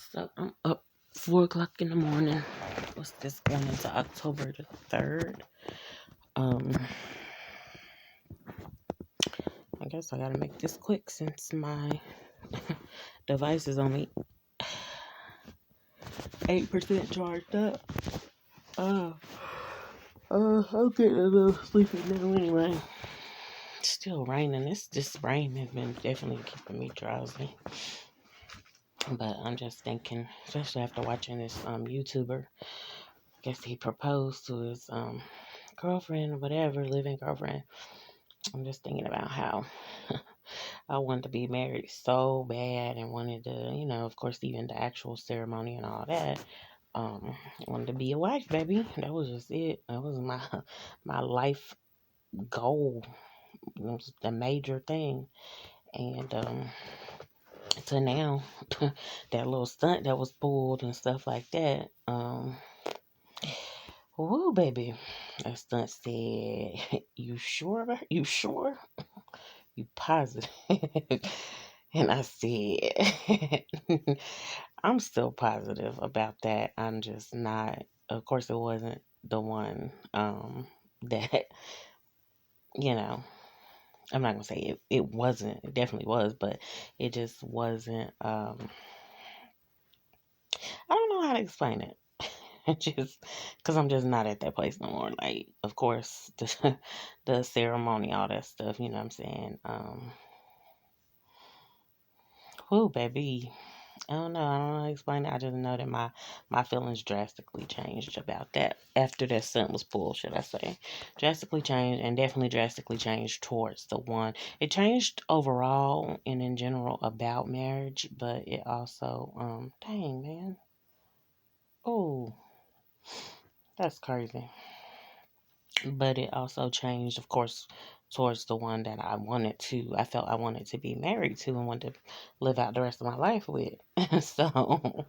So I'm up 4 o'clock in the morning. What's this, going into October the 3rd? Um, I guess I gotta make this quick since my device is only 8% charged up. Uh, I'm getting a little sleepy now anyway. It's still raining. This rain has been definitely keeping me drowsy. But I'm just thinking, especially after watching this YouTuber. I guess he proposed to his girlfriend or whatever, living girlfriend. I'm just thinking about how I wanted to be married so bad and wanted to, of course, even the actual ceremony and all that. Wanted to be a wife, baby. That was just it. That was my life goal. It was the major thing. And to now, that little stunt that was pulled and stuff like that. Woo, baby. That stunt said, "You sure? You sure? You positive?" And I said, I'm still positive about that. I'm just not. Of course, it wasn't the one that, you know, I'm not going to say it wasn't. It definitely was, but it just wasn't. I don't know how to explain it. Just because I'm just not at that place no more. Like, of course, the ceremony, all that stuff, you know what I'm saying? Whoo, baby. I don't know. I don't know how to explain it. I just know that my feelings drastically changed about that after that stunt was pulled, should I say. Drastically changed, and definitely drastically changed towards the one. It changed overall and in general about marriage, but it also, dang, man. Oh, that's crazy. But it also changed, of course, towards the one that I felt I wanted to be married to and wanted to live out the rest of my life with. So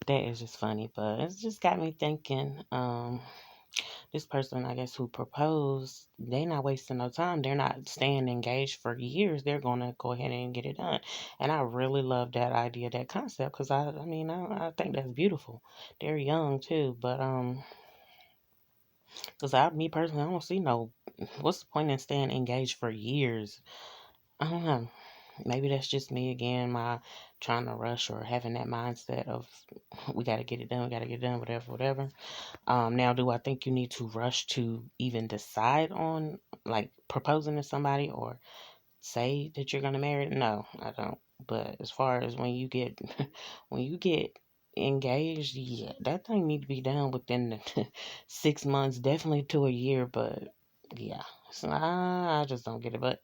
that is just funny, but it's just got me thinking. This person, I guess, who proposed, they're not wasting no time. They're not staying engaged for years. They're gonna go ahead and get it done. And I really love that idea, that concept, because I think that's beautiful. They're young too, but because me personally, I don't see no. What's the point in staying engaged for years? I don't know. Maybe that's just me again, my trying to rush or having that mindset of we got to get it done, we got to get it done, whatever, whatever. Now, do I think you need to rush to even decide on like proposing to somebody or say that you're gonna marry? No, I don't. But as far as when you get when you get engaged, yeah, that thing need to be done within the 6 months, definitely to a year. But yeah, so I just don't get it. But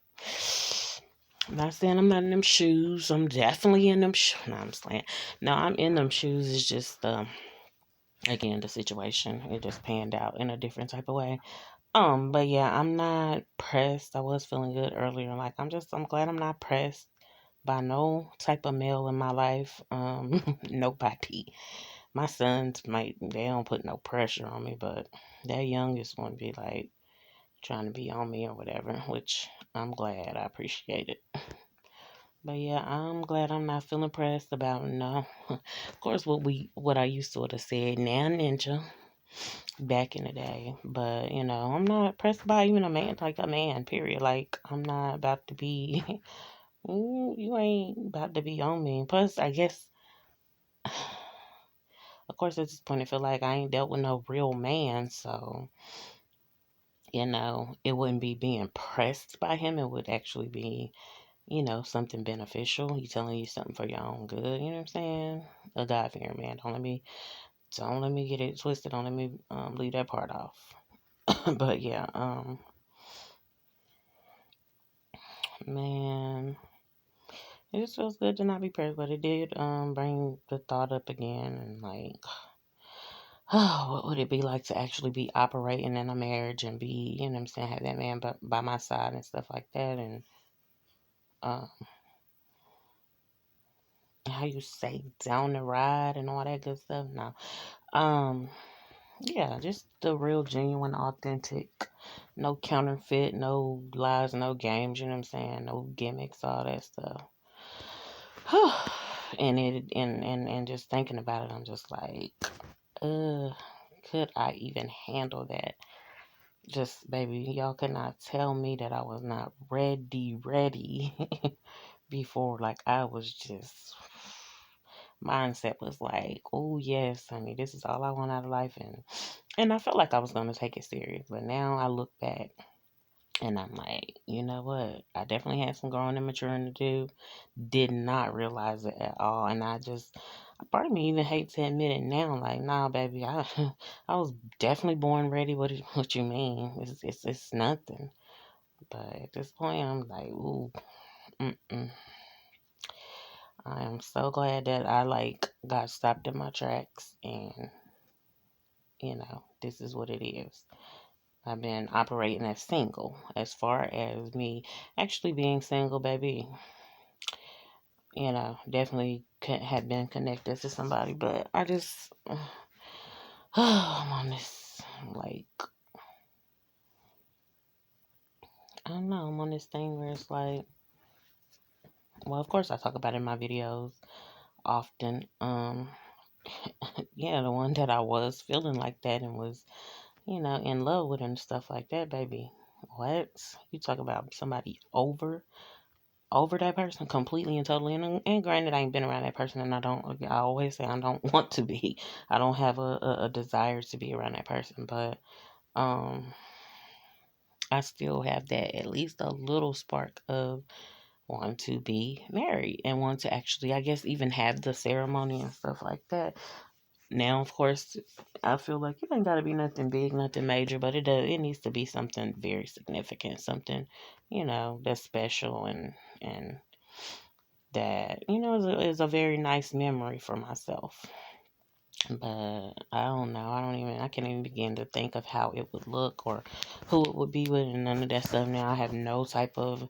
I'm not saying I'm not in them shoes. I'm definitely in them shoes. No, I'm saying no, I'm in them shoes. It's just again the situation. It just panned out in a different type of way. But yeah, I'm not pressed. I was feeling good earlier. Like I'm glad I'm not pressed by no type of male in my life. Nobody. My sons they don't put no pressure on me, but that youngest one be like trying to be on me or whatever, which I'm glad. I appreciate it. But yeah, I'm glad I'm not feeling pressed about no. Of course, what I used to have said, now ninja back in the day. But I'm not pressed by even a man, like a man. Period. Like I'm not about to be. You ain't about to be on me. Plus, I guess, of course, at this point, I feel like I ain't dealt with no real man, so it wouldn't be being pressed by him. It would actually be, something beneficial. He telling you something for your own good. You know what I'm saying? A God fearing man. Don't let me get it twisted. Don't let me leave that part off. But yeah, man, it just feels good to not be pressed. But it did bring the thought up again, and like, oh, what would it be like to actually be operating in a marriage and be, you know what I'm saying, have that man by my side and stuff like that, and um, how you say down the ride and all that good stuff. No, um, yeah, just the real, genuine, authentic, no counterfeit, no lies, no games. You know what I'm saying, no gimmicks, all that stuff. and just thinking about it, I'm just like, uh, could I even handle that? Just, baby, y'all could not tell me that I was not ready before. Like, I was just, mindset was like, oh, yes, honey, this is all I want out of life. And I felt like I was going to take it serious. But now I look back and I'm like, you know what? I definitely had some growing and maturing to do. Did not realize it at all. And I just, part of me even hates to admit it now. Like, nah, baby, I was definitely born ready. What you mean? It's nothing. But at this point, I'm like, ooh, mm-mm. I am so glad that I like got stopped in my tracks, and this is what it is. I've been operating as single. As far as me actually being single, baby, definitely had been connected to somebody, but I just, I'm on this, like, I don't know, I'm on this thing where it's like, well, of course I talk about it in my videos often. Yeah, the one that I was feeling like that and was, in love with and stuff like that, baby. What? You talk about somebody over that person completely and totally. And granted, I ain't been around that person, and I always say I don't want to be. I don't have a desire to be around that person, but um, I still have that at least a little spark of want to be married and want to actually, I guess, even have the ceremony and stuff like that. Now, of course, I feel like it ain't got to be nothing big, nothing major, but it needs to be something very significant, something, that's special and that, is a very nice memory for myself. But I don't know. I can't even begin to think of how it would look or who it would be with and none of that stuff now. I have no type of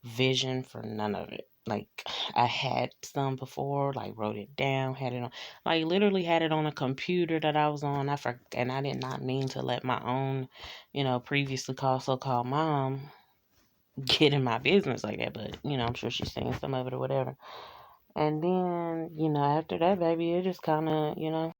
vision for none of it. Like, I had some before, like wrote it down, had it on, like literally had it on a computer that I was on. And I did not mean to let my own, previously called so-called mom get in my business like that. But, I'm sure she's seen some of it or whatever. And then, after that, baby, it just kind of,